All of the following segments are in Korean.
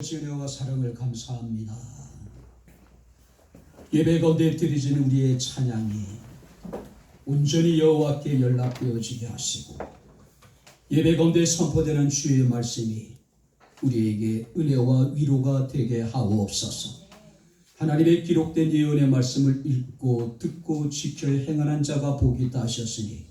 은혜와 사랑을 감사합니다. 예배 가운데 드려지는 우리의 찬양이 온전히 여호와께 연락되어지게 하시고, 예배 가운데 선포되는 주의 말씀이 우리에게 은혜와 위로가 되게 하옵소서. 하나님의 기록된 예언의 말씀을 읽고 듣고 지켜 행하는 자가 복이 있다 하셨으니,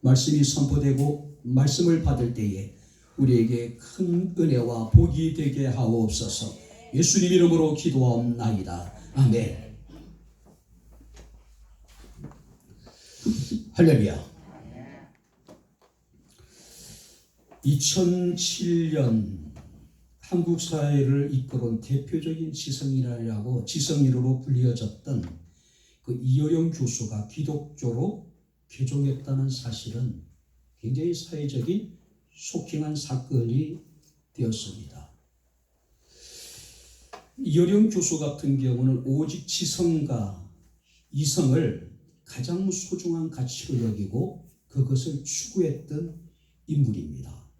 말씀이 선포되고 말씀을 받을 때에 우리에게 큰 은혜와 복이 되게 하옵소서. 예수님 이름으로 기도하옵나이다. 아멘. 할렐루야. 2007년 한국 사회를 이끌어온 대표적인 지성인으로 불리어졌던 그 이효령 교수가 기독교로 개종했다는 사실은 굉장히 사회적인 쇼킹한 사건이 되었습니다. 이효령 교수 같은 경우는 오직 지성과 이성을 가장 소중한 가치로 여기고 그것을 추구했던 인물입니다.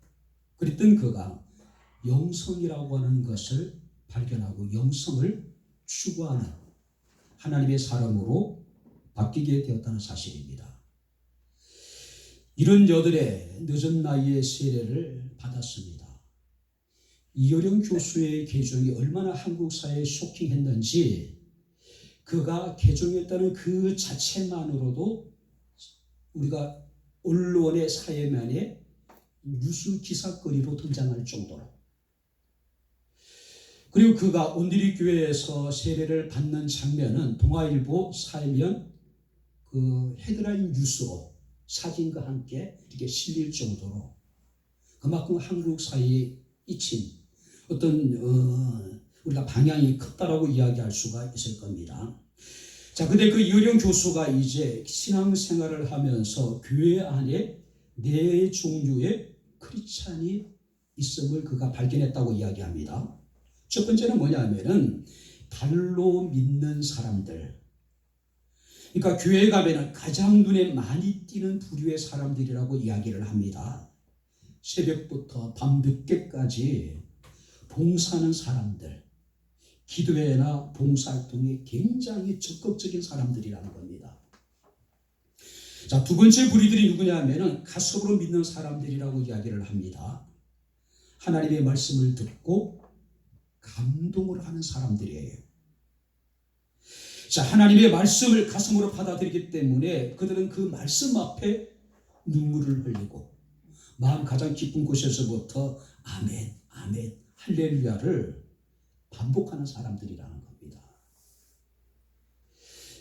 그랬던 그가 영성이라고 하는 것을 발견하고 영성을 추구하는 하나님의 사람으로 바뀌게 되었다는 사실입니다. 이런 여들의 늦은 나이에 세례를 받았습니다. 이효령 교수의 개종이 얼마나 한국 사회에 쇼킹했는지, 그가 개종했다는 그 자체만으로도 우리가 언론의 사회면에 뉴스 기사거리로 등장할 정도로, 그리고 그가 온누리 교회에서 세례를 받는 장면은 동아일보 사회면 그 헤드라인 뉴스로 사진과 함께 이렇게 실릴 정도로 그만큼 한국 사회에 잊힌 어떤 우리가 방향이 컸다라고 이야기할 수가 있을 겁니다. 자, 근데 그 이효령 교수가 이제 신앙생활을 하면서 교회 안에 네 종류의 크리스찬이 있음을 그가 발견했다고 이야기합니다. 첫 번째는 뭐냐면은 발로 믿는 사람들. 그러니까 교회에 가면 가장 눈에 많이 띄는 부류의 사람들이라고 이야기를 합니다. 새벽부터 밤늦게까지 봉사하는 사람들, 기도회나 봉사활동에 굉장히 적극적인 사람들이라는 겁니다. 자, 두 번째 부류들이 누구냐 하면은 가슴으로 믿는 사람들이라고 이야기를 합니다. 하나님의 말씀을 듣고 감동을 하는 사람들이에요. 자, 하나님의 말씀을 가슴으로 받아들이기 때문에 그들은 그 말씀 앞에 눈물을 흘리고 마음 가장 깊은 곳에서부터 아멘, 아멘, 할렐루야를 반복하는 사람들이라는 겁니다.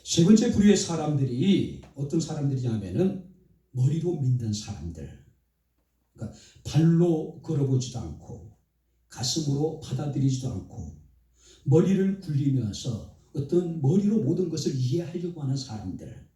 세 번째 부류의 사람들이 어떤 사람들이냐면은 머리로 믿는 사람들. 그러니까 발로 걸어보지도 않고 가슴으로 받아들이지도 않고 머리를 굴리면서 어떤 머리로 모든 것을 이해하려고 하는 사람들.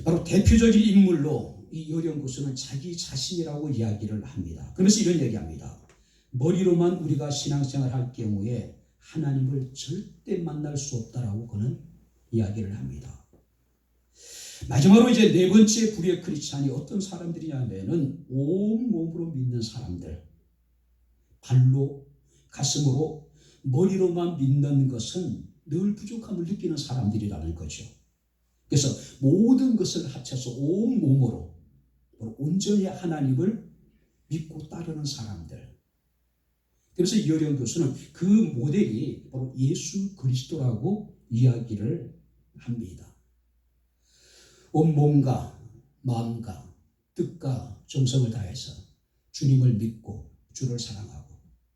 바로 대표적인 인물로 이 이효령 교수는 자기 자신이라고 이야기를 합니다. 그러면서 이런 얘기합니다. 머리로만 우리가 신앙생활 할 경우에 하나님을 절대 만날 수 없다라고 그는 이야기를 합니다. 마지막으로 이제 네 번째 부류의 크리스찬이 어떤 사람들이냐면은 온몸으로 믿는 사람들. 발로, 가슴으로, 머리로만 믿는 것은 늘 부족함을 느끼는 사람들이라는 거죠. 그래서 모든 것을 합쳐서 온몸으로 온전히 하나님을 믿고 따르는 사람들. 그래서 이효령 교수는 그 모델이 바로 예수 그리스도라고 이야기를 합니다. 온몸과 마음과 뜻과 정성을 다해서 주님을 믿고 주를 사랑하고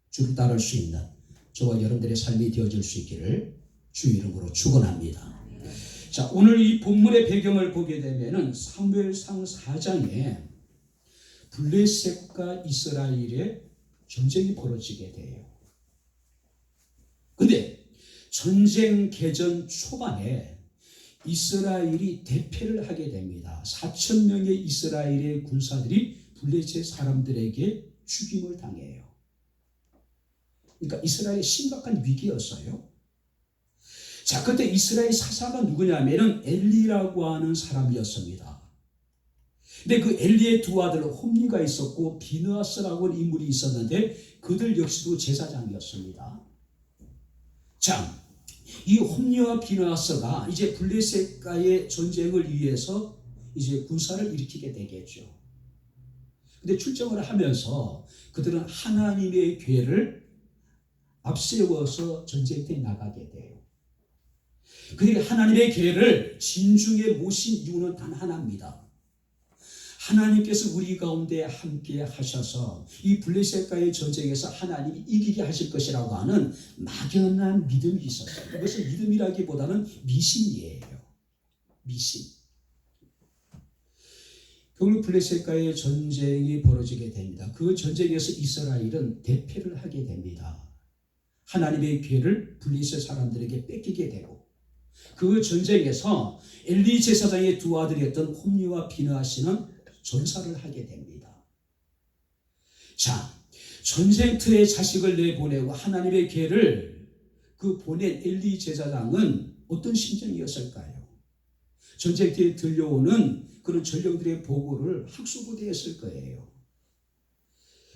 주를 따를 수 있는 저와 여러분들의 삶이 되어질 수 있기를 주 이름으로 축원합니다. 자, 오늘 이 본문의 배경을 보게 되면은 사무엘상 4장에 블레셋과 이스라엘의 전쟁이 벌어지게 돼요. 근데 전쟁 개전 초반에 이스라엘이 대패를 하게 됩니다. 4,000명의 이스라엘의 군사들이 블레셋 사람들에게 죽임을 당해요. 그러니까 이스라엘이 심각한 위기였어요. 자, 그때 이스라엘 사사가 누구냐면은 엘리라고 하는 사람이었습니다. 근데 그 엘리의 두 아들 홈리가 있었고 비느하스라고 하는 인물이 있었는데 그들 역시도 제사장이었습니다. 자, 이 홈리와 비느하스가 이제 블레셋과의 전쟁을 위해서 이제 군사를 일으키게 되겠죠. 근데 출정을 하면서 그들은 하나님의 궤를 앞세워서 전쟁터에 나가게 돼요. 그러니까 하나님의 궤를 진중에 모신 이유는 단 하나입니다. 하나님께서 우리 가운데 함께 하셔서 이 블레셋과의 전쟁에서 하나님이 이기게 하실 것이라고 하는 막연한 믿음이 있었어요. 이것은 믿음이라기보다는 미신이에요. 미신. 결국 블레셋과의 전쟁이 벌어지게 됩니다. 그 전쟁에서 이스라엘은 대패를 하게 됩니다. 하나님의 궤를 블레셋 사람들에게 뺏기게 되고 그 전쟁에서 엘리 제사장의 두 아들이었던 홈리와 비느하스는 전사를 하게 됩니다. 자, 전쟁터에 자식을 내보내고 하나님의 궤를 그 보낸 엘리 제사장은 어떤 심정이었을까요? 전쟁터에 들려오는 그런 전령들의 보고를 학수고대했을 거예요.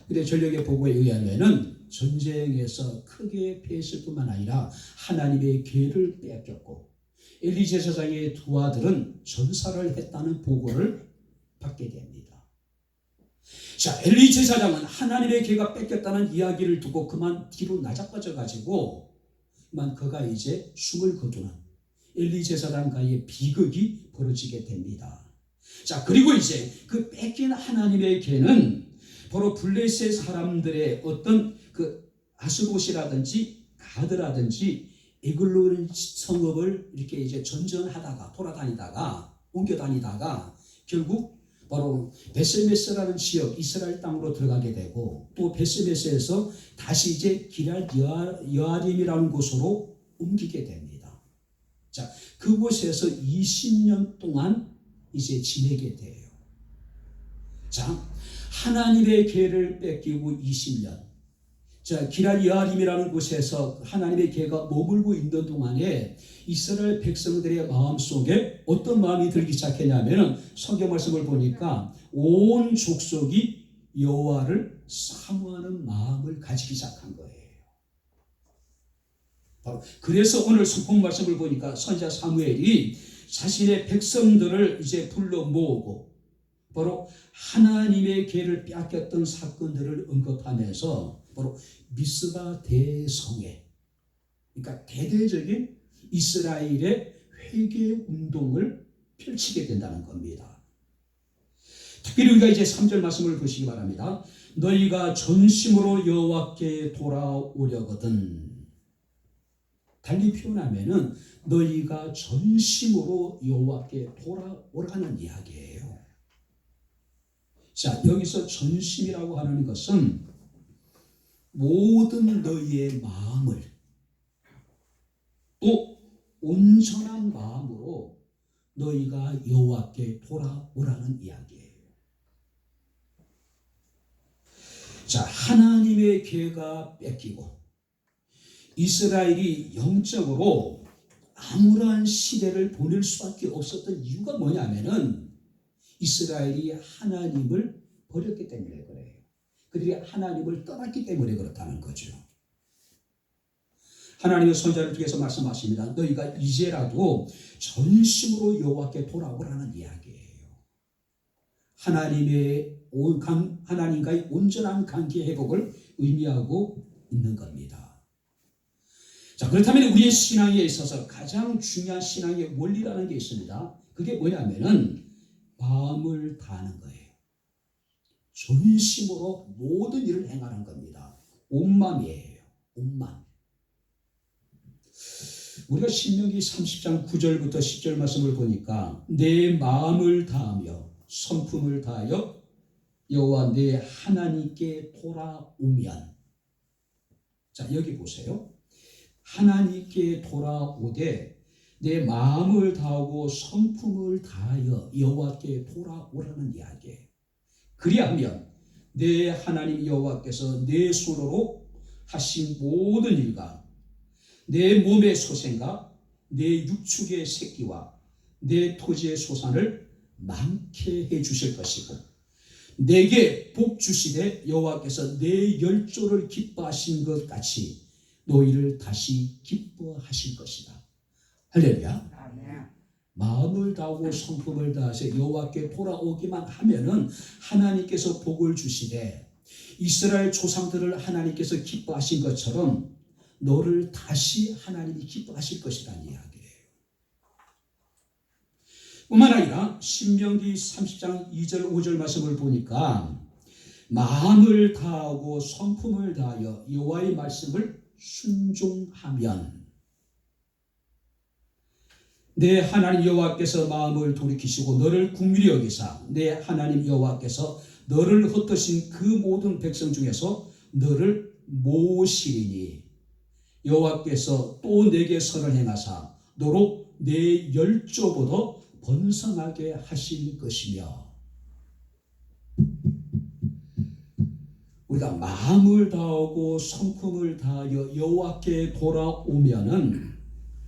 근데 전령의 보고에 의하면은 전쟁에서 크게 패했을 뿐만 아니라 하나님의 궤를 빼앗겼고 엘리 제사장의 두 아들은 전사를 했다는 보고를 받게 됩니다. 자, 엘리 제사장은 하나님의 궤가 뺏겼다는 이야기를 두고 그만 뒤로 나자빠져 가지고 그만 그가 이제 숨을 거두는 엘리 제사장과의 비극이 벌어지게 됩니다. 자, 그리고 이제 그 뺏긴 하나님의 궤는 바로 블레셋 사람들의 어떤 그 아스롯이라든지 가드라든지 에글론 성읍을 이렇게 이제 전전하다가 돌아다니다가 옮겨 다니다가 결국 바로 베스메스라는 지역 이스라엘 땅으로 들어가게 되고 또 베스메스에서 다시 이제 기럇 여아림이라는 곳으로 옮기게 됩니다. 자, 그곳에서 20년 동안 이제 지내게 돼요. 자, 하나님의 궤를 뺏기고 20년. 자, 기럇 여아림이라는 곳에서 하나님의 궤가 머물고 있는 동안에 이스라엘 백성들의 마음속에 어떤 마음이 들기 시작했냐면 성경 말씀을 보니까 온 족속이 여호와를 사모하는 마음을 가지기 시작한 거예요. 바로 그래서 오늘 성경 말씀을 보니까 선지자 사무엘이 자신의 백성들을 이제 불러 모으고 바로 하나님의 궤를 빼앗겼던 사건들을 언급하면서 바로 미스바 대성회, 그러니까 대대적인 이스라엘의 회개 운동을 펼치게 된다는 겁니다. 특별히 우리가 이제 3절 말씀을 보시기 바랍니다. 너희가 전심으로 여호와께 돌아오려거든. 달리 표현하면은 너희가 전심으로 여호와께 돌아오라는 이야기예요. 자, 여기서 전심이라고 하는 것은 모든 너희의 마음을 또 온전한 마음으로 너희가 여호와께 돌아오라는 이야기예요. 자, 하나님의 궤가 뺏기고 이스라엘이 영적으로 암울한 시대를 보낼 수밖에 없었던 이유가 뭐냐면은 이스라엘이 하나님을 버렸기 때문에 그래요. 그들이 하나님을 떠났기 때문에 그렇다는 거죠. 하나님의 선지자를 통해서 말씀하십니다. 너희가 이제라도 전심으로 여호와께 돌아오라는 이야기예요. 하나님과의 온전한 관계 회복을 의미하고 있는 겁니다. 자, 그렇다면 우리의 신앙에 있어서 가장 중요한 신앙의 원리라는 게 있습니다. 그게 뭐냐면은 마음을 다하는 거예요. 전심으로 모든 일을 행하는 겁니다. 온 마음이에요. 온 마음. 우리가 신명기 30장 9절부터 10절 말씀을 보니까 내 마음을 다하며 성품을 다하여 여호와 내 하나님께 돌아오면, 자, 여기 보세요. 하나님께 돌아오되 내 마음을 다하고 성품을 다하여 여호와께 돌아오라는 이야기예요. 그리하면 내 하나님 여호와께서 내 손으로 하신 모든 일과 내 몸의 소생과 내 육축의 새끼와 내 토지의 소산을 많게 해 주실 것이고 내게 복 주시되 여호와께서 내 열조를 기뻐하신 것 같이 너희를 다시 기뻐하실 것이다. 할렐루야. 마음을 다하고 성품을 다해서 여호와께 돌아오기만 하면은 하나님께서 복을 주시되 이스라엘 조상들을 하나님께서 기뻐하신 것처럼 너를 다시 하나님이 기뻐하실 것이라는 이야기예요. 뿐만 아니라 신명기 30장 2절 5절 말씀을 보니까 마음을 다하고 성품을 다하여 여호와의 말씀을 순종하면 내 하나님 여호와께서 마음을 돌이키시고 너를 긍휼히 여기사 내 하나님 여호와께서 너를 흩으신 그 모든 백성 중에서 너를 모으시리니 여호와께서 또 내게 선을 행하사 너로 내 열조보다 번성하게 하실 것이며 우리가 마음을 다하고 성품을 다하여 여호와께 돌아오면은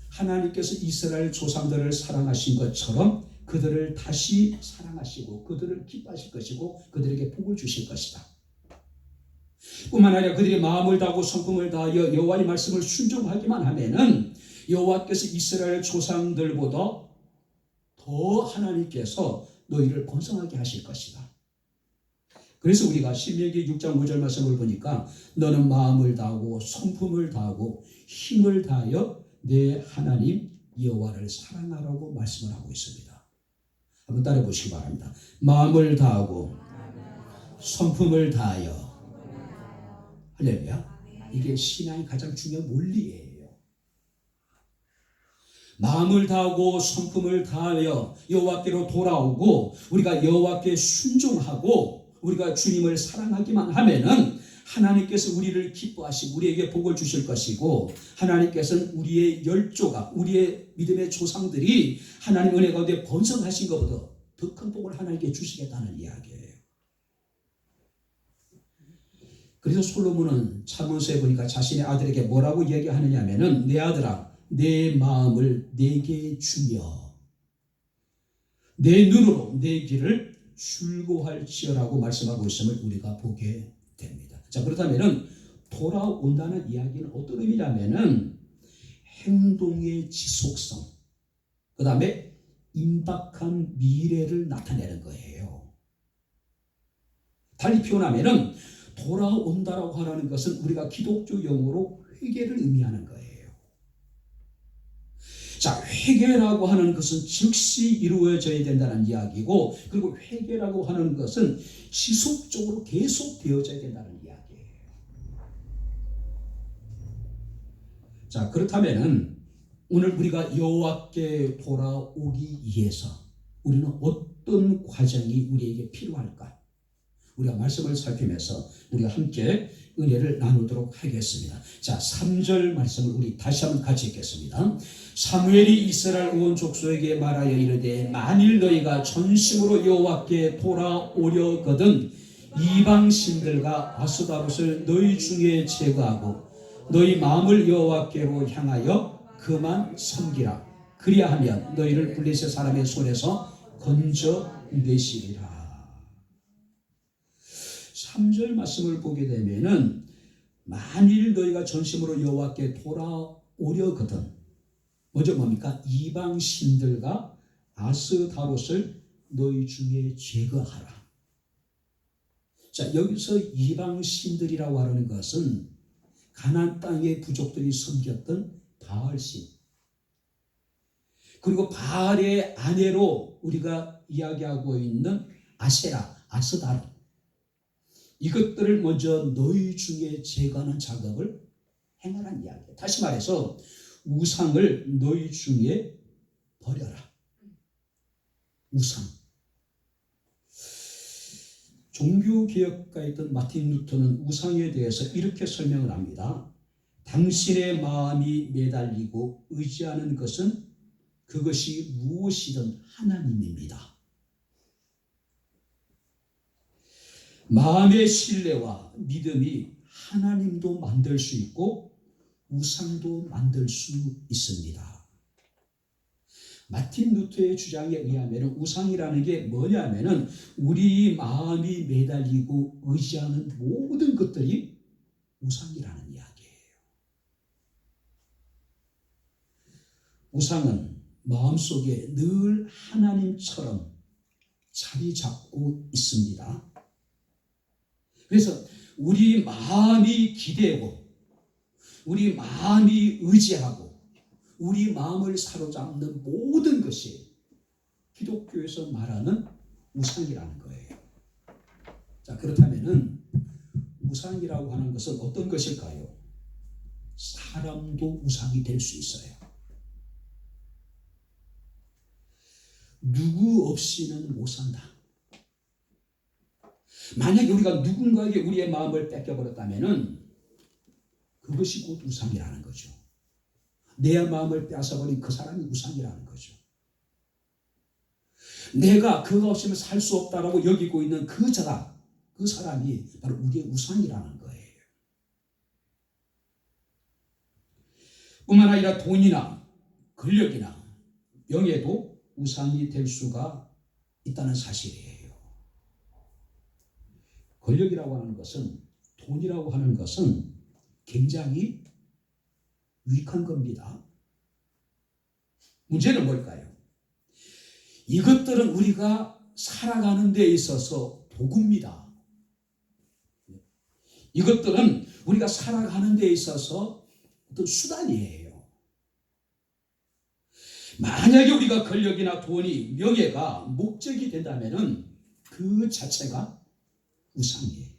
하나님께서 이스라엘 조상들을 사랑하신 것처럼 그들을 다시 사랑하시고 그들을 기뻐하실 것이고 그들에게 복을 주실 것이다. 뿐만 아니라 그들이 마음을 다하고 성품을 다하여 여호와의 말씀을 순종하기만 하면은 여호와께서 이스라엘 조상들보다 더 하나님께서 너희를 번성하게 하실 것이다. 그래서 우리가 신명기 6장 5절 말씀을 보니까 너는 마음을 다하고 성품을 다하고 힘을 다하여 내 하나님 여호와를 사랑하라고 말씀을 하고 있습니다. 한번 따라해 보시기 바랍니다. 마음을 다하고 성품을 다하여 할렐루야. 이게 신앙의 가장 중요한 원리예요. 마음을 다하고 성품을 다하여 여호와께로 돌아오고 우리가 여호와께 순종하고 우리가 주님을 사랑하기만 하면은 하나님께서 우리를 기뻐하시고 우리에게 복을 주실 것이고 하나님께서는 우리의 열조가 우리의 믿음의 조상들이 하나님 은혜 가운데 번성하신 것보다 더 큰 복을 하나님께 주시겠다는 이야기예요. 그래서 솔로몬은 잠언서에 보니까 자신의 아들에게 뭐라고 얘기하느냐 하면은 내 아들아 내 마음을 내게 주며 내 눈으로 내 길을 출고할지어라고 말씀하고 있음을 우리가 보게 됩니다. 자, 그렇다면은 돌아온다는 이야기는 어떤 의미냐면은 행동의 지속성, 그 다음에 임박한 미래를 나타내는 거예요. 달리 표현하면은 돌아온다라고 하는 것은 우리가 기독교 용어로 회개를 의미하는 거예요. 자, 회개라고 하는 것은 즉시 이루어져야 된다는 이야기고 그리고 회개라고 하는 것은 지속적으로 계속되어져야 된다는 이야기예요. 자, 그렇다면은 오늘 우리가 여호와께 돌아오기 위해서 우리는 어떤 과정이 우리에게 필요할까? 우리가 말씀을 살피면서 우리가 함께 은혜를 나누도록 하겠습니다. 자, 3절 말씀을 우리 다시 한번 같이 읽겠습니다. 사무엘이 이스라엘 온 족속에게 말하여 이르되 만일 너희가 전심으로 여호와께 돌아오려거든 이방 신들과 아스다롯을 너희 중에 제거하고 너희 마음을 여호와께로 향하여 그만 섬기라. 그리하면 너희를 블레셋 사람의 손에서 건져내시리라. 3절 말씀을 보게 되면은 만일 너희가 전심으로 여호와께 돌아오려거든 먼저 뭡니까? 이방 신들과 아스다롯을 너희 중에 제거하라. 자, 여기서 이방 신들이라고 하는 것은 가나안 땅의 부족들이 섬겼던 바알신 그리고 바알의 아내로 우리가 이야기하고 있는 아세라, 아스다롯 이것들을 먼저 너희 중에 제거하는 작업을 행하라는 이야기예요. 다시 말해서 우상을 너희 중에 버려라. 우상. 종교개혁가였던 마틴 루터는 우상에 대해서 이렇게 설명을 합니다. 당신의 마음이 매달리고 의지하는 것은 그것이 무엇이든 하나님입니다. 마음의 신뢰와 믿음이 하나님도 만들 수 있고 우상도 만들 수 있습니다. 마틴 루터의 주장에 의하면 우상이라는 게 뭐냐면은 우리 마음이 매달리고 의지하는 모든 것들이 우상이라는 이야기예요. 우상은 마음속에 늘 하나님처럼 자리 잡고 있습니다. 그래서 우리 마음이 기대고 우리 마음이 의지하고 우리 마음을 사로잡는 모든 것이 기독교에서 말하는 우상이라는 거예요. 자, 그렇다면은 우상이라고 하는 것은 어떤 것일까요? 사람도 우상이 될 수 있어요. 누구 없이는 못 산다. 만약에 우리가 누군가에게 우리의 마음을 뺏겨버렸다면은 그것이 곧 우상이라는 거죠. 내 마음을 뺏어버린 그 사람이 우상이라는 거죠. 내가 그거 없이는 살 수 없다라고 여기고 있는 그 자가, 그 사람이 바로 우리의 우상이라는 거예요. 뿐만 아니라 돈이나 권력이나 명예도 우상이 될 수가 있다는 사실이에요. 권력이라고 하는 것은, 돈이라고 하는 것은 굉장히 유익한 겁니다. 문제는 뭘까요? 이것들은 우리가 살아가는 데 있어서 도구입니다. 이것들은 우리가 살아가는 데 있어서 어떤 수단이에요. 만약에 우리가 권력이나 돈이, 명예가 목적이 된다면 그 자체가 우상이에요.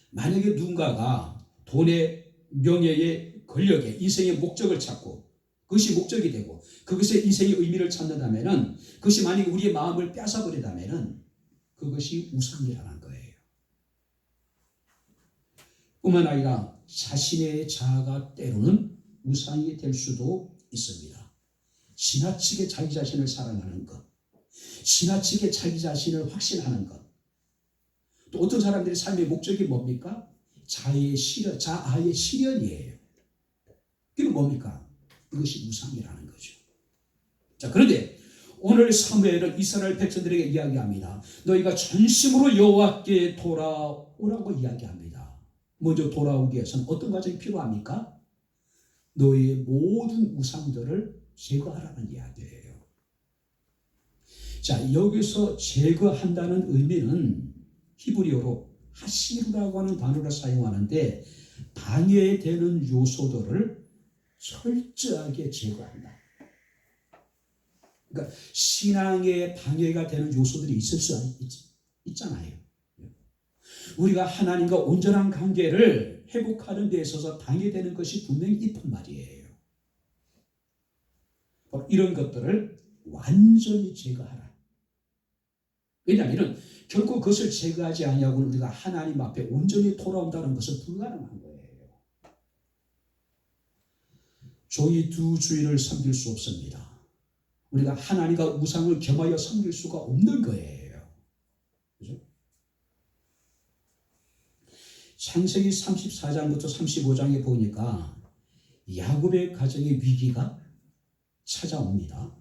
만약에 누군가가 돈의, 명예의, 권력의 인생의 목적을 찾고 그것이 목적이 되고 그것에 인생의 의미를 찾는다면 그것이 만약에 우리의 마음을 뺏어버리다면 그것이 우상이라는 거예요. 뿐만 아니라 자신의 자아가 때로는 우상이 될 수도 있습니다. 지나치게 자기 자신을 사랑하는 것, 지나치게 자기 자신을 확신하는 것. 또 어떤 사람들의 삶의 목적이 뭡니까? 자아의 실현이에요. 그게 뭡니까? 이것이 우상이라는 거죠. 자, 그런데 오늘 사무엘은 이스라엘 백성들에게 이야기합니다. 너희가 전심으로 여호와께 돌아오라고 이야기합니다. 먼저 돌아오기 위해서는 어떤 과정이 필요합니까? 너희의 모든 우상들을 제거하라는 이야기예요. 자, 여기서 제거한다는 의미는 히브리어로 하시루라고 하는 단어를 사용하는데 방해되는 요소들을 철저하게 제거한다. 그러니까 신앙에 방해가 되는 요소들이 있을 수 있잖아요. 우리가 하나님과 온전한 관계를 회복하는 데 있어서 방해되는 것이 분명히 있단 말이에요. 이런 것들을 완전히 제거하라. 왜냐하면 결코 그것을 제거하지 아니하고는 우리가 하나님 앞에 온전히 돌아온다는 것은 불가능한 거예요. 종이 두 주인을 섬길 수 없습니다. 우리가 하나님과 우상을 겸하여 섬길 수가 없는 거예요. 그죠? 창세기 34장부터 35장에 보니까 야곱의 가정의 위기가 찾아옵니다.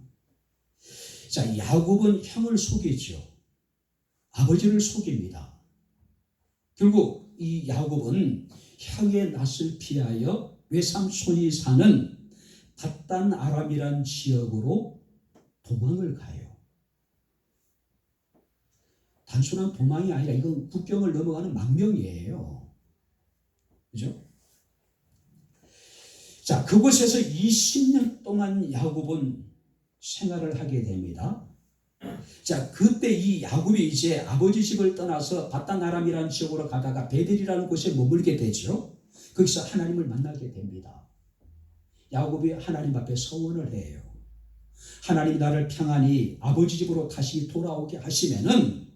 자, 야곱은 형을 속이죠. 아버지를 속입니다. 결국 이 야곱은 형의 낯을 피하여 외삼촌이 사는 밧단 아람이란 지역으로 도망을 가요. 단순한 도망이 아니라 이건 국경을 넘어가는 망명이에요. 그죠? 자, 그곳에서 20년 동안 야곱은 생활을 하게 됩니다. 자, 그때 이 야곱이 이제 아버지 집을 떠나서 밧단 아람이라는 지역으로 가다가 베델이라는 곳에 머물게 되죠. 거기서 하나님을 만나게 됩니다. 야곱이 하나님 앞에 서원을 해요. 하나님 나를 평안히 아버지 집으로 다시 돌아오게 하시면은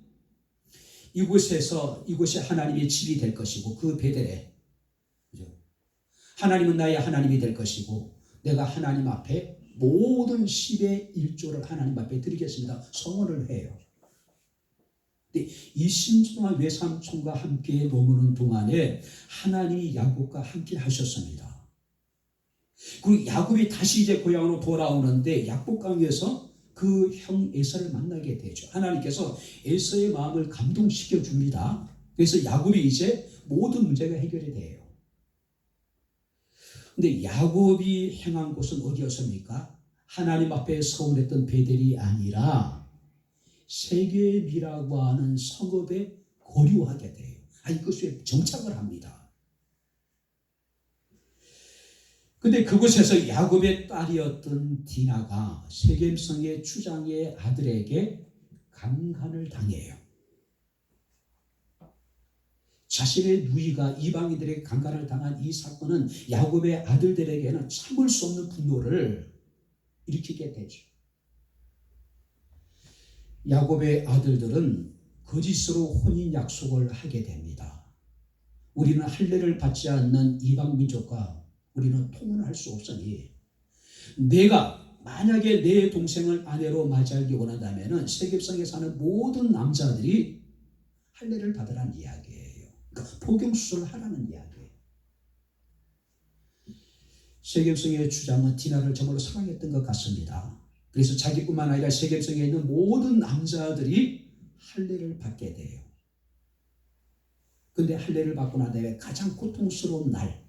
이곳이 하나님의 집이 될 것이고 그 베델에 하나님은 나의 하나님이 될 것이고 내가 하나님 앞에 모든 10의 1조를 하나님 앞에 드리겠습니다. 서원을 해요. 근데 20년 동안 외삼촌과 함께 머무는 동안에 하나님이 야곱과 함께 하셨습니다. 그리고 야곱이 다시 이제 고향으로 돌아오는데 약복강에서 그 형 에서를 만나게 되죠. 하나님께서 에서의 마음을 감동시켜 줍니다. 그래서 야곱이 이제 모든 문제가 해결이 돼요. 근데 야곱이 행한 곳은 어디였습니까? 하나님 앞에 서운했던 베델이 아니라 세겜이라고 하는 성읍에 거류하게 돼요. 이것에 정착을 합니다. 근데 그곳에서 야곱의 딸이었던 디나가 세겜성의 추장의 아들에게 강간을 당해요. 자신의 누이가 이방인들에게 강간을 당한 이 사건은 야곱의 아들들에게는 참을 수 없는 분노를 일으키게 되죠. 야곱의 아들들은 거짓으로 혼인 약속을 하게 됩니다. 우리는 할례를 받지 않는 이방 민족과 우리는 통혼할 수 없으니 내가 만약에 내 동생을 아내로 맞이하기 원한다면 세겜성에 사는 모든 남자들이 할례를 받으라는 이야기예요. 그러니까 포경수술을 하라는 이야기예요. 세겜성의 주장은 디나를 정말로 사랑했던 것 같습니다. 그래서 자기뿐만 아니라 세겜성에 있는 모든 남자들이 할례를 받게 돼요. 그런데 할례를 받고 난 다음에 가장 고통스러운 날,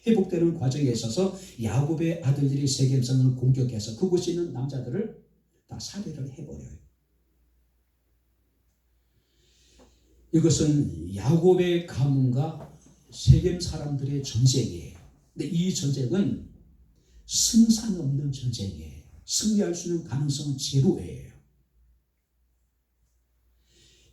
회복되는 과정에 있어서 야곱의 아들들이 세겜성을 공격해서 그곳에 있는 남자들을 다 살해를 해버려요. 이것은 야곱의 가문과 세겜 사람들의 전쟁이에요. 근데 이 전쟁은 승산 없는 전쟁이에요. 승리할 수 있는 가능성은 제로예요.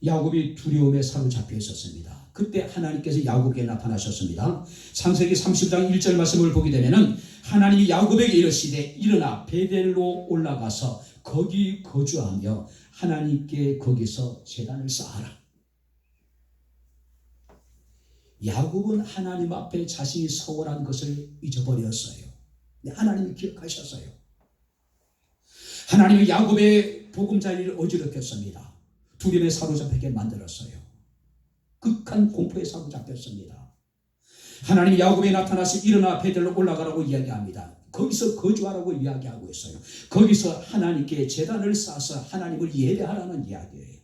야곱이 두려움에 사로잡혀 있었습니다. 그때 하나님께서 야곱에게 나타나셨습니다. 창세기 30장 1절 말씀을 보게 되면 하나님이 야곱에게 이르시되 일어나 베델로 올라가서 거기 거주하며 하나님께 거기서 제단을 쌓아라. 야곱은 하나님 앞에 자신이 서원한 것을 잊어버렸어요. 하나님이 기억하셨어요. 하나님이 야곱의 보금자리를 어지럽혔습니다. 두려움에 사로잡히게 만들었어요. 극한 공포에 사로잡혔습니다. 하나님이 야곱에 나타나서 일어나 베델로 올라가라고 이야기합니다. 거기서 거주하라고 이야기하고 있어요. 거기서 하나님께 제단을 쌓아서 하나님을 예배하라는 이야기예요.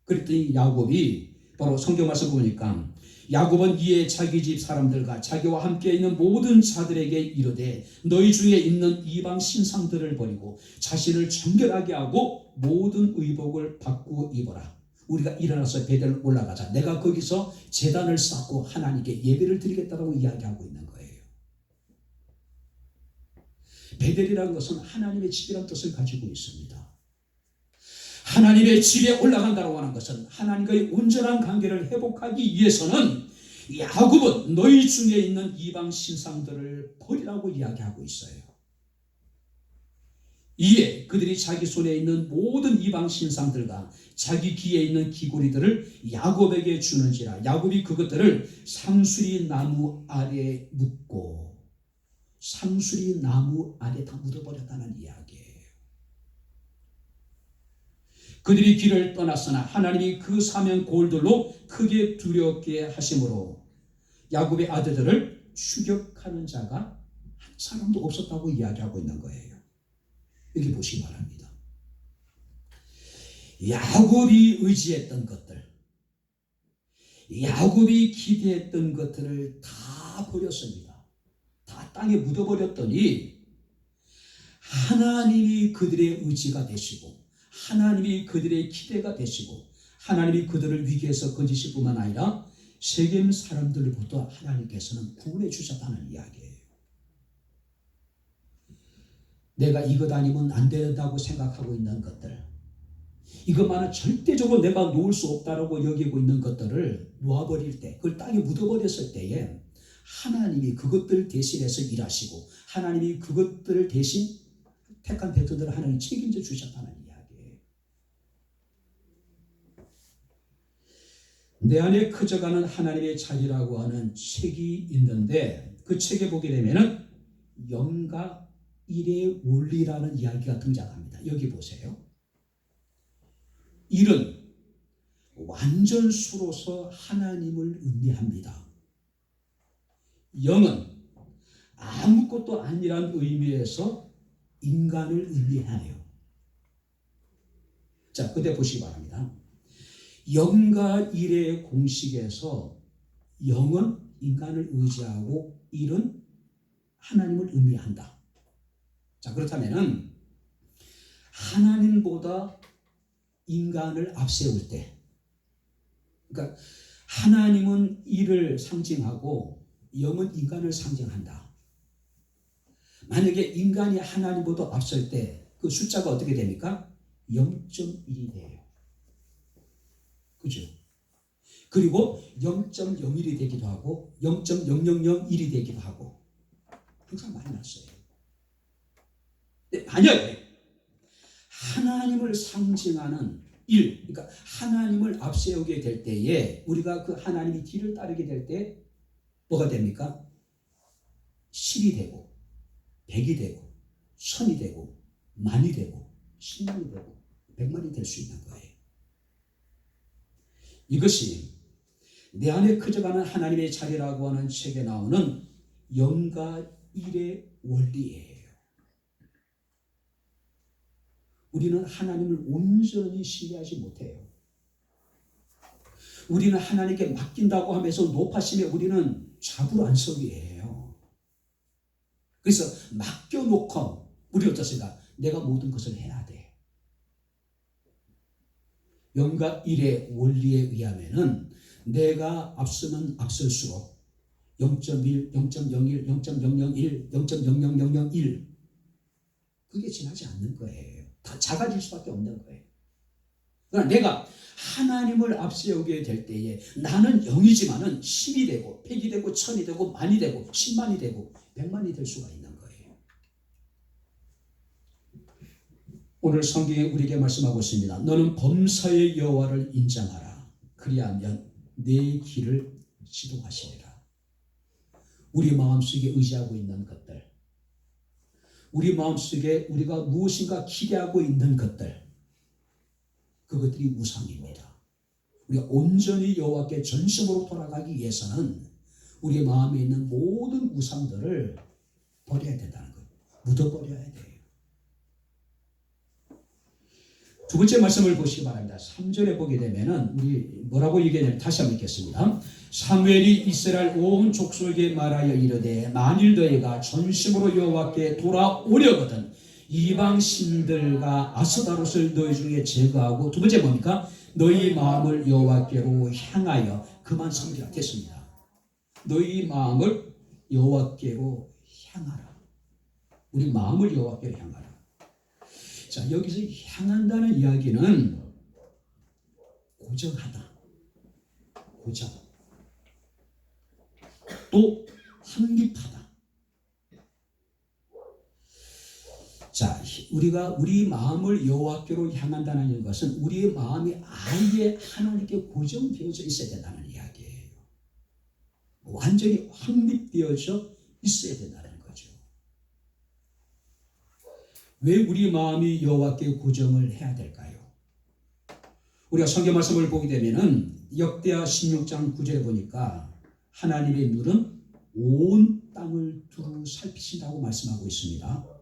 그랬더니 야곱이 바로 성경 말씀 보니까 야곱은 이에 자기 집 사람들과 자기와 함께 있는 모든 자들에게 이르되 너희 중에 있는 이방 신상들을 버리고 자신을 정결하게 하고 모든 의복을 바꾸어 입어라. 우리가 일어나서 베델로 올라가자. 내가 거기서 제단을 쌓고 하나님께 예배를 드리겠다고 이야기하고 있는 거예요. 베델이라는 것은 하나님의 집이라는 뜻을 가지고 있습니다. 하나님의 집에 올라간다고 하는 것은 하나님과의 온전한 관계를 회복하기 위해서는 야곱은 너희 중에 있는 이방 신상들을 버리라고 이야기하고 있어요. 이에 그들이 자기 손에 있는 모든 이방 신상들과 자기 귀에 있는 귀고리들을 야곱에게 주는지라. 야곱이 그것들을 상수리 나무 아래에 묻고 상수리 나무 아래 다 묻어버렸다는 이야기예요. 그들이 길을 떠났으나 하나님이 그 사면 골들로 크게 두렵게 하심으로 야곱의 아들들을 추격하는 자가 한 사람도 없었다고 이야기하고 있는 거예요. 여기 보시기 바랍니다. 야곱이 의지했던 것들, 야곱이 기대했던 것들을 다 버렸습니다. 다 땅에 묻어버렸더니 하나님이 그들의 의지가 되시고 하나님이 그들의 기대가 되시고 하나님이 그들을 위기에서 건지실 뿐만 아니라 세겜 사람들부터 하나님께서는 구원해 주셨다는 이야기예요. 내가 이것 아니면 안 된다고 생각하고 있는 것들, 이것만은 절대적으로 내가 놓을 수 없다고 여기고 있는 것들을 놓아버릴 때, 그걸 땅에 묻어버렸을 때에 하나님이 그것들 대신해서 일하시고 하나님이 그것들을 대신 택한 백성들을 하나님이 책임져 주셨다는 이야기예요. 내 안에 커져가는 하나님의 자리라고 하는 책이 있는데 그 책에 보게 되면은 영과 일의 원리라는 이야기가 등장합니다. 여기 보세요. 일은 완전수로서 하나님을 의미합니다. 영은 아무것도 아니란 의미에서 인간을 의미하네요. 자, 그때 보시기 바랍니다. 영과 일의 공식에서 영은 인간을 의지하고 일은 하나님을 의미한다. 자, 그렇다면은 하나님보다 인간을 앞세울 때, 그러니까 하나님은 일을 상징하고 영은 인간을 상징한다. 만약에 인간이 하나님보다 앞설 때 그 숫자가 어떻게 됩니까? 0.1이 돼요. 그죠? 그리고 0.01이 되기도 하고 0.0001이 되기도 하고 항상 많이 났어요. 근데 만약에 하나님을 상징하는 일, 그러니까 하나님을 앞세우게 될 때에 우리가 그 하나님의 길을 따르게 될 때 뭐가 됩니까? 10이 되고 100이 되고 1000이 되고 만이 되고 10만이 되고 100만이 될 수 있는 거예요. 이것이 내 안에 커져가는 하나님의 자리라고 하는 책에 나오는 영과 일의 원리예요. 우리는 하나님을 온전히 신뢰하지 못해요. 우리는 하나님께 맡긴다고 하면서 높아심에 우리는 자불안석이에요. 그래서 맡겨놓고 우리 어떻습니까? 내가 모든 것을 해야 돼. 영과 일의 원리에 의하면은 내가 앞서면 앞설수록 0.1, 0.01, 0.001, 0.00001 그게 지나지 않는 거예요. 다 작아질 수밖에 없는 거예요. 그러나 내가 하나님을 앞세우게 될 때에 나는 0이지만은 10이 되고 100이 되고 1000이 되고 만이 되고 10만이 되고 100만이 될 수가 있는 거예요. 오늘 성경에 우리에게 말씀하고 있습니다. 너는 범사의 여호와를 인정하라. 그리하면 내 길을 지도하시리라. 우리 마음속에 의지하고 있는 것들, 우리 마음속에 우리가 무엇인가 기대하고 있는 것들, 그것들이 우상입니다. 우리가 온전히 여호와께 전심으로 돌아가기 위해서는 우리 마음에 있는 모든 우상들을 버려야 된다는 거예요. 묻어버려야 돼요. 두 번째 말씀을 보시기 바랍니다. 3절에 보게 되면은 우리 뭐라고 얘기하냐면 다시 한번 읽겠습니다. 사무엘이 이스라엘 온 족속에게 말하여 이르되 만일 너희가 전심으로 여호와께 돌아오려거든 이방 신들과 아스다롯을 너희 중에 제거하고, 두 번째 뭡니까? 너희 마음을 여호와께로 향하여 그만 섬기라 됐습니다. 너희 마음을 여호와께로 향하라. 우리 마음을 여호와께로 향하라. 자, 여기서 향한다는 이야기는 고정하다, 고정, 또 확립하다. 자, 우리가 우리 마음을 여호와께로 향한다는 것은 우리의 마음이 아예 하나님께 고정되어져 있어야 된다는 이야기예요. 완전히 확립되어져 있어야 된다는 거죠. 왜 우리 마음이 여호와께 고정을 해야 될까요? 우리가 성경 말씀을 보게 되면은 역대하 16장 9절에 보니까 하나님의 눈은 온 땅을 두루 살피신다고 말씀하고 있습니다.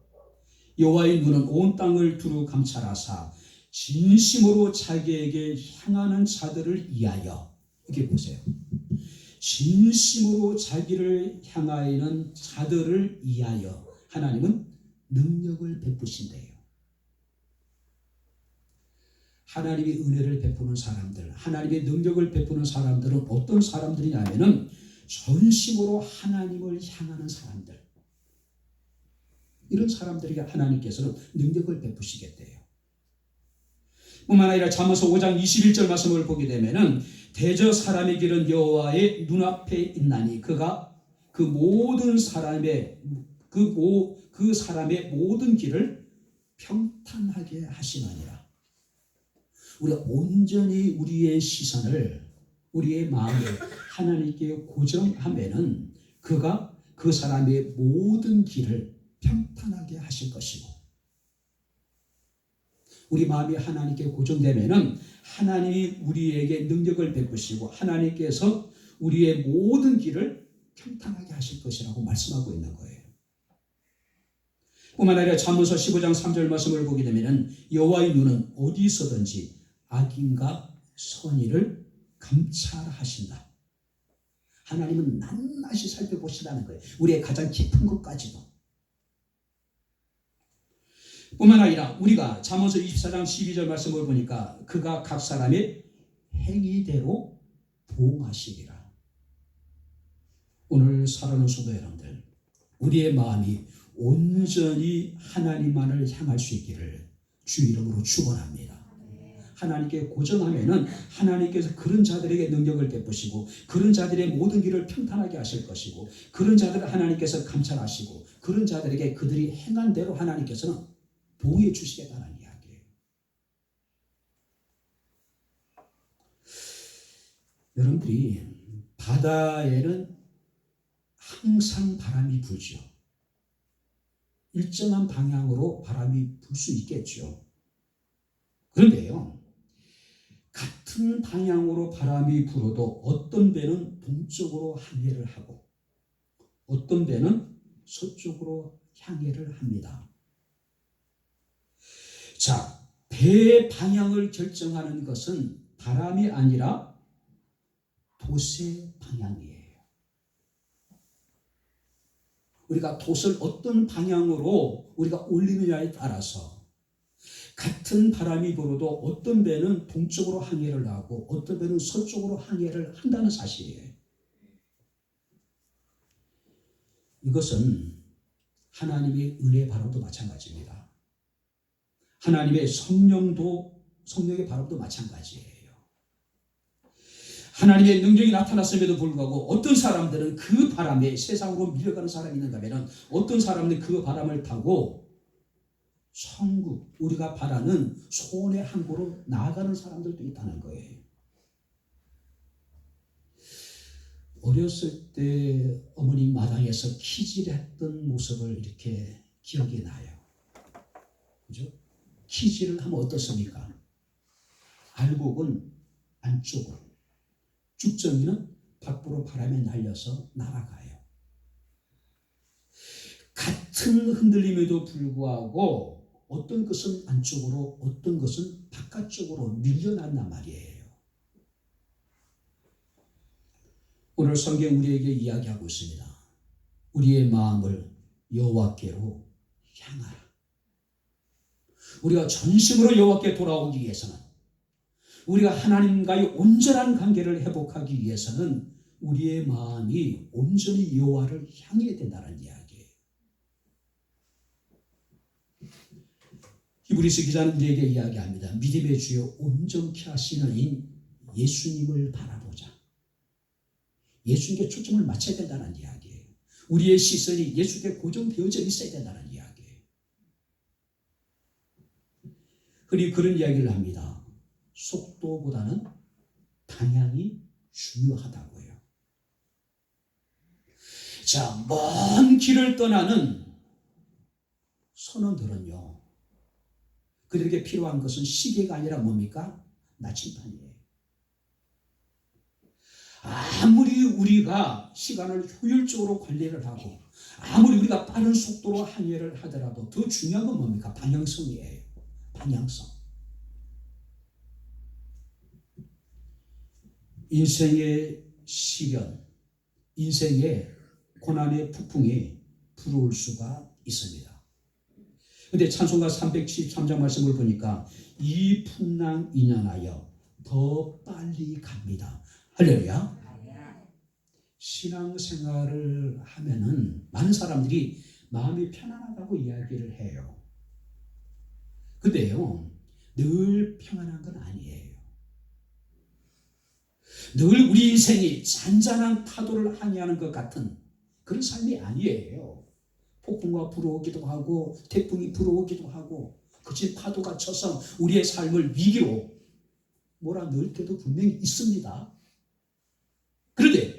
여호와의 눈은 온 땅을 두루 감찰하사 진심으로 자기에게 향하는 자들을 위하여, 이렇게 보세요. 진심으로 자기를 향하는 자들을 위하여 하나님은 능력을 베푸신대요. 하나님의 은혜를 베푸는 사람들, 하나님의 능력을 베푸는 사람들은 어떤 사람들이냐면은 전심으로 하나님을 향하는 사람들, 이런 사람들에게 하나님께서는 능력을 베푸시겠대요. 뿐만 아니라 잠언서 5장 21절 말씀을 보게 되면은 대저 사람의 길은 여호와의 눈앞에 있나니 그가 그 모든 사람의 그 사람의 모든 길을 평탄하게 하시나니라. 우리가 온전히 우리의 시선을, 우리의 마음을 하나님께 고정하면은 그가 그 사람의 모든 길을 평탄하게 하실 것이고, 우리 마음이 하나님께 고정되면은 하나님이 우리에게 능력을 베푸시고 하나님께서 우리의 모든 길을 평탄하게 하실 것이라고 말씀하고 있는 거예요. 뿐만 아니라 잠언서 15장 3절 말씀을 보게 되면 여호와의 눈은 어디서든지 악인과 선의를 감찰하신다. 하나님은 낱낱이 살펴보신다는 거예요. 우리의 가장 깊은 것까지도. 뿐만 아니라 우리가 잠언서 24장 12절 말씀을 보니까 그가 각 사람의 행위대로 보응하시리라. 오늘 살아가는 성도 여러분들, 우리의 마음이 온전히 하나님만을 향할 수 있기를 주 이름으로 축원합니다. 하나님께 고정하면은 하나님께서 그런 자들에게 능력을 베푸시고 그런 자들의 모든 길을 평탄하게 하실 것이고 그런 자들을 하나님께서 감찰하시고 그런 자들에게 그들이 행한 대로 하나님께서는 보응해 주시겠다는 이야기예요. 여러분들이 바다에는 항상 바람이 불죠. 일정한 방향으로 바람이 불 수 있겠죠. 그런데요, 같은 방향으로 바람이 불어도 어떤 배는 동쪽으로 항해를 하고 어떤 배는 서쪽으로 항해를 합니다. 자, 배의 방향을 결정하는 것은 바람이 아니라 돛의 방향이에요. 우리가 돛을 어떤 방향으로 우리가 올리느냐에 따라서 같은 바람이 불어도 어떤 배는 동쪽으로 항해를 하고 어떤 배는 서쪽으로 항해를 한다는 사실이에요. 이것은 하나님의 은혜의 바람도 마찬가지입니다. 하나님의 성령의 바람도 마찬가지예요. 하나님의 능력이 나타났음에도 불구하고 어떤 사람들은 그 바람에 세상으로 밀려가는 사람이 있는가 하면 어떤 사람들은 그 바람을 타고 천국, 우리가 바라는 소원의 항구로 나아가는 사람들도 있다는 거예요. 어렸을 때 어머니 마당에서 키질했던 모습을 이렇게 기억이 나요. 그죠? 키질을 하면 어떻습니까? 알곡은 안쪽으로, 쭉정이는 밖으로 바람에 날려서 날아가요. 같은 흔들림에도 불구하고 어떤 것은 안쪽으로 어떤 것은 바깥쪽으로 밀려난단 말이에요. 오늘 성경 우리에게 이야기하고 있습니다. 우리의 마음을 여호와께로 향하라. 우리가 전심으로 여호와께 돌아오기 위해서는 우리가 하나님과의 온전한 관계를 회복하기 위해서는 우리의 마음이 온전히 여호와를 향해야 된다는 이야기예요. 히브리서 기자는 우리에게 이야기합니다. 믿음의 주여 온전케 하시는 인 예수님을 바라보자. 예수님께 초점을 맞춰야 된다는 이야기예요. 우리의 시선이 예수께 고정되어져 있어야 된다는 이야기예요. 흔히 그런 이야기를 합니다. 속도보다는 방향이 중요하다고요. 자, 먼 길을 떠나는 선원들은요, 그들에게 필요한 것은 시계가 아니라 뭡니까? 나침반이에요. 아무리 우리가 시간을 효율적으로 관리를 하고 아무리 우리가 빠른 속도로 항해를 하더라도 더 중요한 건 뭡니까? 방향성이에요. 방향성. 인생의 시련, 인생의 고난의 폭풍이 불어올 수가 있습니다. 그런데 찬송가 373장 말씀을 보니까 이 풍랑 인연하여 더 빨리 갑니다. 할렐루야. 신앙생활을 하면은 많은 사람들이 마음이 편안하다고 이야기를 해요. 근데요, 늘 평안한 건 아니에요. 늘 우리 인생이 잔잔한 파도를 항해하는 것 같은 그런 삶이 아니에요. 폭풍과 불어오기도 하고 태풍이 불어오기도 하고 거친 파도가 쳐서 우리의 삶을 위기로 몰아넣을 때도 분명히 있습니다. 그런데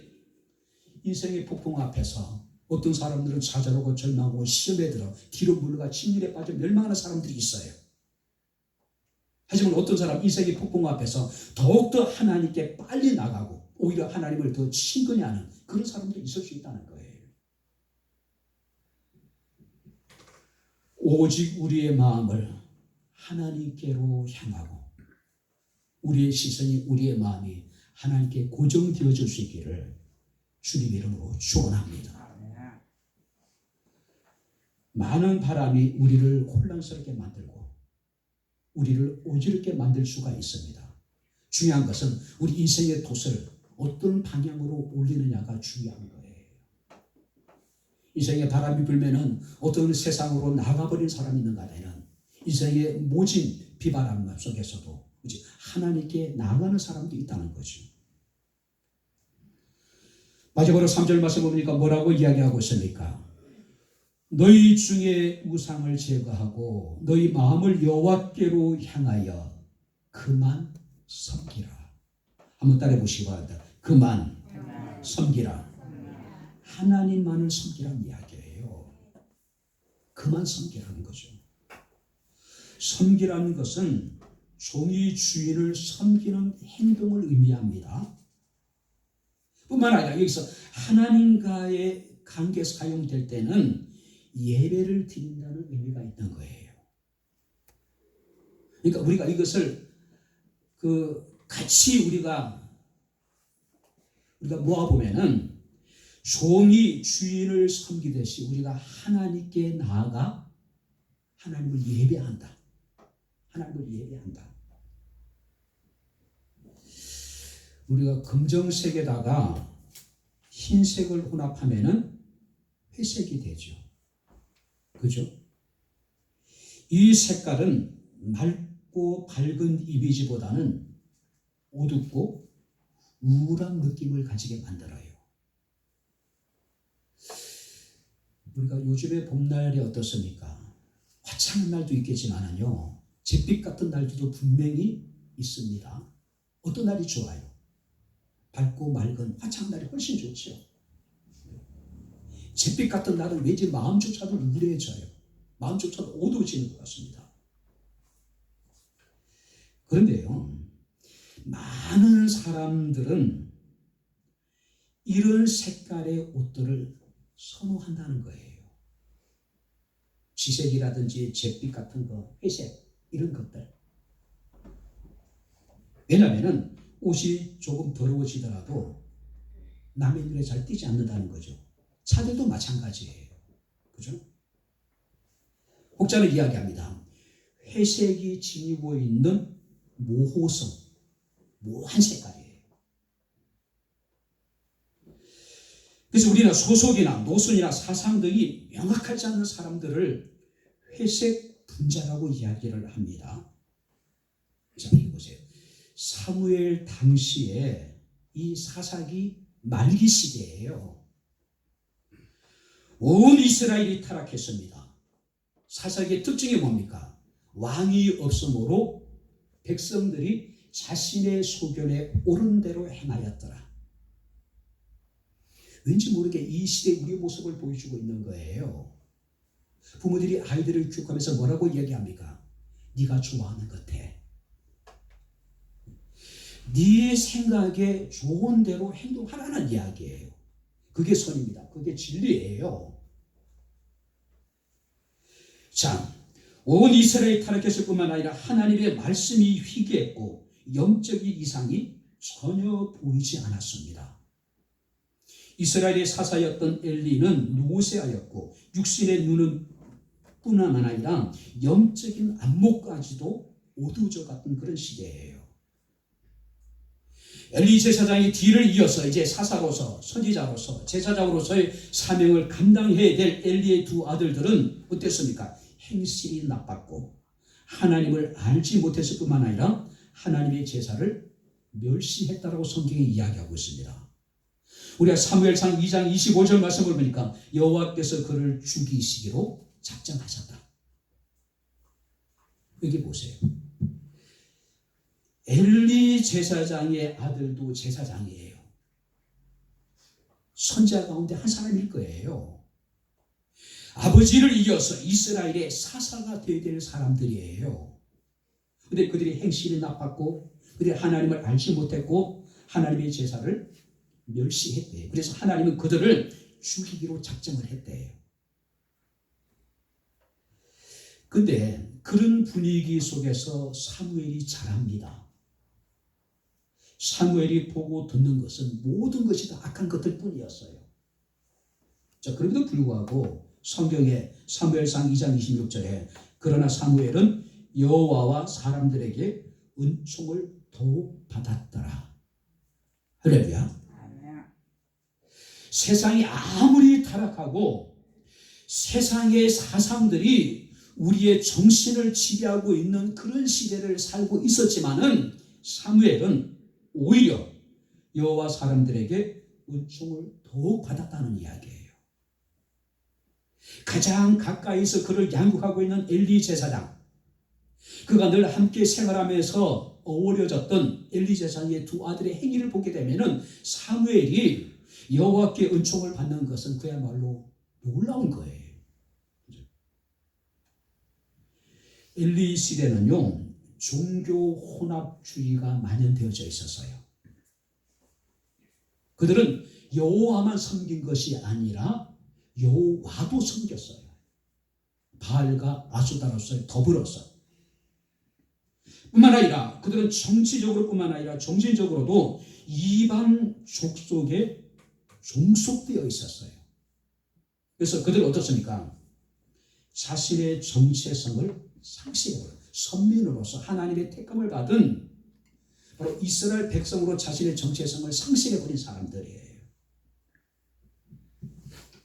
인생의 폭풍 앞에서 어떤 사람들은 좌절하고 절망하고 시험에 들어 뒤로 물러가 침륜에 빠져 멸망하는 사람들이 있어요. 하지만 어떤 사람 인생의 폭풍 앞에서 더욱더 하나님께 빨리 나가고 오히려 하나님을 더 친근히 하는 그런 사람도 있을 수 있다는 거예요. 오직 우리의 마음을 하나님께로 향하고 우리의 시선이 우리의 마음이 하나님께 고정되어질 수 있기를 주님 이름으로 축원합니다. 많은 바람이 우리를 혼란스럽게 만들고 우리를 어지럽게 만들 수가 있습니다. 중요한 것은 우리 인생의 돛을 어떤 방향으로 올리느냐가 중요한 거예요. 인생에 바람이 불면은 어떤 세상으로 나가버린 사람이 있는가 하면 인생의 모진 비바람 속에서도 하나님께 나가는 사람도 있다는 거죠. 마지막으로 3절 말씀 보니까 뭐라고 이야기하고 있습니까? 너희 중에 우상을 제거하고 너희 마음을 여호와께로 향하여 그만 섬기라. 한번 따라해 보시기 바랍니다. 그만 섬기라. 하나님만을 섬기라는 이야기예요. 그만 섬기라는 거죠. 섬기라는 것은 종이 주인을 섬기는 행동을 의미합니다. 뿐만 아니라 여기서 하나님과의 관계 사용될 때는 예배를 드린다는 의미가 있는 거예요. 그러니까 우리가 이것을 같이 우리가 모아보면은 종이 주인을 섬기듯이 우리가 하나님께 나아가 하나님을 예배한다. 하나님을 예배한다. 우리가 검정색에다가 흰색을 혼합하면은 회색이 되죠. 그죠? 이 색깔은 맑고 밝은 이미지보다는 어둡고 우울한 느낌을 가지게 만들어요. 우리가 요즘에 봄날이 어떻습니까? 화창한 날도 있겠지만요, 잿빛 같은 날도 분명히 있습니다. 어떤 날이 좋아요? 밝고 맑은 화창한 날이 훨씬 좋죠. 잿빛 같은 날은 왠지 마음조차도 우울해져요. 마음조차도 어두워지는 것 같습니다. 그런데요, 많은 사람들은 이런 색깔의 옷들을 선호한다는 거예요. 지색이라든지 잿빛 같은 거, 회색 이런 것들. 왜냐하면 옷이 조금 더러워지더라도 남의 눈에 잘 띄지 않는다는 거죠. 차들도 마찬가지예요. 그죠? 혹자는 이야기합니다. 회색이 지니고 있는 모호성, 모호한 색깔이에요. 그래서 우리는 소속이나 노선이나 사상 등이 명확하지 않는 사람들을 회색 분자라고 이야기를 합니다. 자, 여기 보세요. 사무엘 당시에 이 사사기 말기 시대예요. 온 이스라엘이 타락했습니다. 사사기의 특징이 뭡니까? 왕이 없으므로 백성들이 자신의 소견에 옳은 대로 행하였더라. 왠지 모르게 이 시대 우리의 모습을 보여주고 있는 거예요. 부모들이 아이들을 교육하면서 뭐라고 이야기합니까? 네가 좋아하는 것 해. 네 생각에 좋은 대로 행동하라는 이야기예요. 그게 선입니다. 그게 진리예요. 자, 온 이스라엘이 타락했을 뿐만 아니라 하나님의 말씀이 희귀했고 영적인 이상이 전혀 보이지 않았습니다. 이스라엘의 사사였던 엘리는 노쇠하였고 육신의 눈은 뿐만 아니라 영적인 안목까지도 어두워져 갔던 그런 시대예요. 엘리 제사장이 뒤를 이어서 이제 사사로서 선지자로서 제사장으로서의 사명을 감당해야 될 엘리의 두 아들들은 어땠습니까? 행실이 나빴고 하나님을 알지 못했을 뿐만 아니라 하나님의 제사를 멸시했다라고 성경이 이야기하고 있습니다. 우리가 사무엘상 2장 25절 말씀을 보니까 여호와께서 그를 죽이시기로 작정하셨다. 여기 보세요. 엘리 제사장의 아들도 제사장이에요. 선지자 가운데 한 사람일 거예요. 아버지를 이어서 이스라엘의 사사가 되어야 될 사람들이에요. 그런데 그들이 행실이 나빴고 그들이 하나님을 알지 못했고 하나님의 제사를 멸시했대요. 그래서 하나님은 그들을 죽이기로 작정을 했대요. 근데 그런 분위기 속에서 사무엘이 자랍니다. 사무엘이 보고 듣는 것은 모든 것이 다 악한 것들 뿐이었어요. 자, 그럼에도 불구하고 성경에 사무엘상 2장 26절에 그러나 사무엘은 여호와와 사람들에게 은총을 더욱 받았더라. 할렐루야. 세상이 아무리 타락하고 세상의 사상들이 우리의 정신을 지배하고 있는 그런 시대를 살고 있었지만은 사무엘은 오히려 여호와 사람들에게 은총을 더욱 받았다는 이야기예요. 가장 가까이서 그를 양육하고 있는 엘리 제사장, 그가 늘 함께 생활하면서 어우러졌던 엘리 제사장의 두 아들의 행위를 보게 되면은 사무엘이 여호와께 은총을 받는 것은 그야말로 놀라운 거예요. 엘리 시대는요, 종교 혼합주의가 만연되어져 있었어요. 그들은 여호와만 섬긴 것이 아니라 여호와도 섬겼어요. 바알과 아수다로서 더불어서. 뿐만 아니라 그들은 정치적으로 뿐만 아니라 정신적으로도 이방 족속에 종속되어 있었어요. 그래서 그들은 어떻습니까? 자신의 정체성을 상실해버려요. 선민으로서 하나님의 택함을 받은 바로 이스라엘 백성으로 자신의 정체성을 상실해버린 사람들이에요.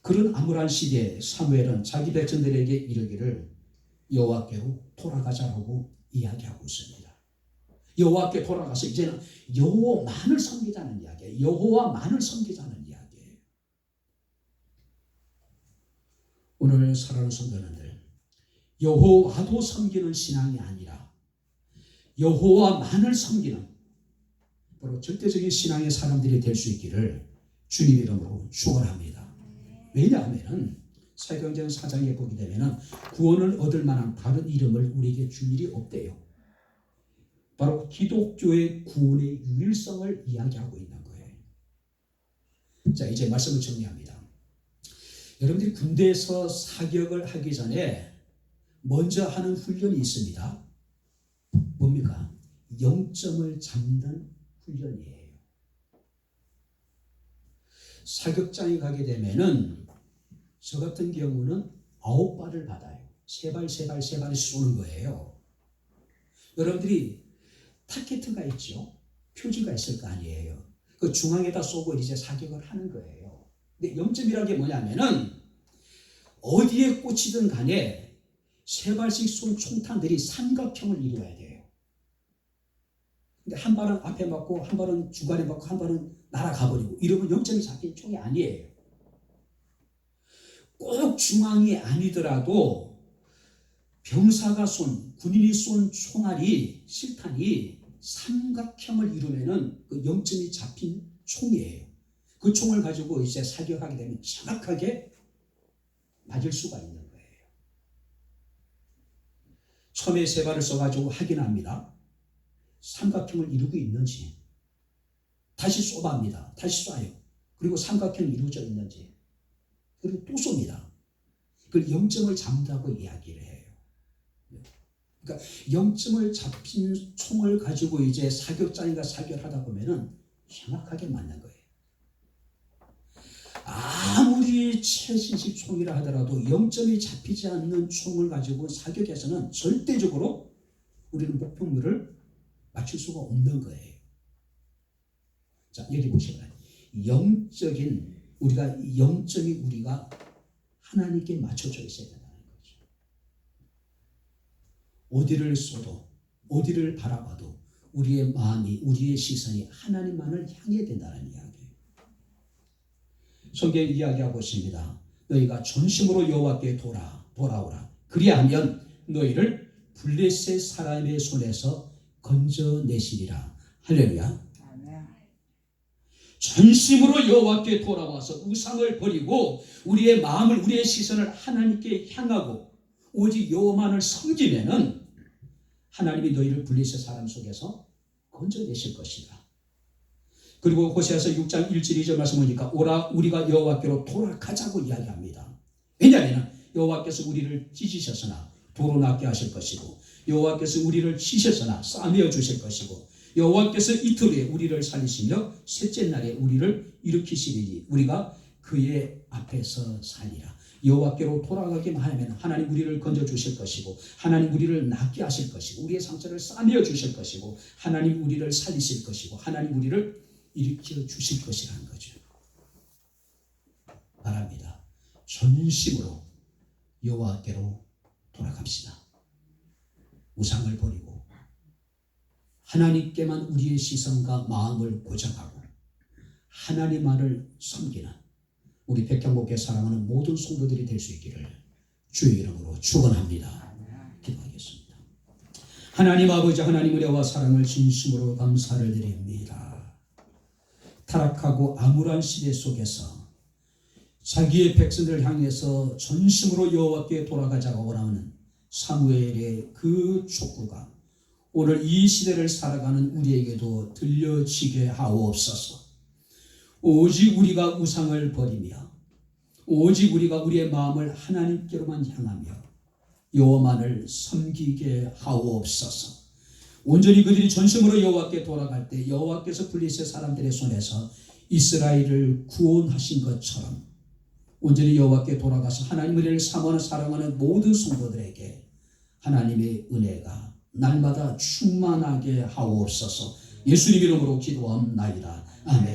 그런 암울한 시대에 사무엘은 자기 백성들에게 이르기를 여호와께로 돌아가자라고 이야기하고 있습니다. 여호와께 돌아가서 이제는 여호와만을 섬기자는 이야기예요. 여호와만을 섬기자는 이야기예요. 오늘 사랑하는 성도님들, 여호와도 섬기는 신앙이 아니라 여호와만을 섬기는 바로 절대적인 신앙의 사람들이 될 수 있기를 주님 이름으로 축원합니다. 왜냐하면 사도행전 4장에 보게 되면 구원을 얻을 만한 다른 이름을 우리에게 줄 일이 없대요. 바로 기독교의 구원의 유일성을 이야기하고 있는 거예요. 자, 이제 말씀을 정리합니다. 여러분들이 군대에서 사격을 하기 전에 먼저 하는 훈련이 있습니다. 뭡니까? 0점을 잡는 훈련이에요. 사격장에 가게 되면은 저 같은 경우는 9발을 받아요. 3발씩 쏘는 거예요. 여러분들이 타켓트가 있죠. 표지가 있을 거 아니에요. 그 중앙에다 쏘고 이제 사격을 하는 거예요. 근데 0점이라는 게 뭐냐면은 어디에 꽂히든 간에 3발씩 쏜 총탄들이 삼각형을 이루어야 돼요. 근데 한 발은 앞에 맞고 한 발은 중간에 맞고 한 발은 날아가버리고 이러면 0점이 잡힌 총이 아니에요. 꼭 중앙이 아니더라도 병사가 쏜, 군인이 쏜 총알이, 실탄이 삼각형을 이루면은 그 0점이 잡힌 총이에요. 그 총을 가지고 이제 사격하게 되면 정확하게 맞을 수가 있는 거예요. 처음에 3발을 써가지고 확인합니다. 삼각형을 이루고 있는지. 다시 쏘아합니다. 다시 쏴요. 그리고 삼각형이 이루어져 있는지. 그리고 또 쏩니다. 그걸 0점을 잡는다고 이야기를 해요. 그러니까 0점을 잡힌 총을 가지고 이제 사격장인가 사격하다 보면은 정확하게 맞는 거예요. 아무리 최신식 총이라 하더라도 0점이 잡히지 않는 총을 가지고 사격해서는 절대적으로 우리는 목표물을 맞출 수가 없는 거예요. 자, 여기 보시면 영적인 우리가 0점이 우리가 하나님께 맞춰져 있어야 된다는 거죠. 어디를 쏘도 어디를 바라봐도 우리의 마음이 우리의 시선이 하나님만을 향해야 된다는 이야기예요. 성경에 이야기하고 있습니다. 너희가 전심으로 여호와께 돌아오라. 그리하면 너희를 블레셋 사람의 손에서 건져내시리라. 할렐루야. 전심으로 여호와께 돌아와서 우상을 버리고 우리의 마음을 우리의 시선을 하나님께 향하고 오직 여호와만을 섬기면은 하나님이 너희를 블레셋 사람 속에서 건져내실 것이다. 그리고 호세아서 6장 1절 2절 말씀 보니까 오라 우리가 여호와께로 돌아가자고 이야기합니다. 왜냐하면 여호와께서 우리를 찢으셨으나 도로 낫게 하실 것이고 여호와께서 우리를 치셔서나 싸매어 주실 것이고 여호와께서 이틀 후에 우리를 살리시며 셋째 날에 우리를 일으키시리니 우리가 그의 앞에서 살리라. 여호와께로 돌아가기만 하면 하나님 우리를 건져 주실 것이고 하나님 우리를 낫게 하실 것이고 우리의 상처를 싸매어 주실 것이고 하나님 우리를 살리실 것이고 하나님 우리를 일으켜 주실 것이라는 거죠. 바랍니다. 전심으로 여호와께로 돌아갑시다. 우상을 버리고 하나님께만 우리의 시선과 마음을 고정하고 하나님만을 섬기는 우리 백향목회 사랑하는 모든 성도들이 될 수 있기를 주의 이름으로 축원합니다. 기도하겠습니다. 하나님 아버지, 하나님 은혜와 사랑을 진심으로 감사를 드립니다. 타락하고 암울한 시대 속에서 자기의 백성들을 향해서 전심으로 여호와께 돌아가자고 원하는 사무엘의 그 촉구가 오늘 이 시대를 살아가는 우리에게도 들려지게 하옵소서. 오직 우리가 우상을 버리며 오직 우리가 우리의 마음을 하나님께로만 향하며 여호와만을 섬기게 하옵소서. 온전히 그들이 전심으로 여호와께 돌아갈 때 여호와께서 블레셋 사람들의 손에서 이스라엘을 구원하신 것처럼 온전히 여호와께 돌아가서 하나님 은혜를 사모하는 사랑하는 모든 성도들에게 하나님의 은혜가 날마다 충만하게 하옵소서. 예수님 이름으로 기도합나이다. 아멘.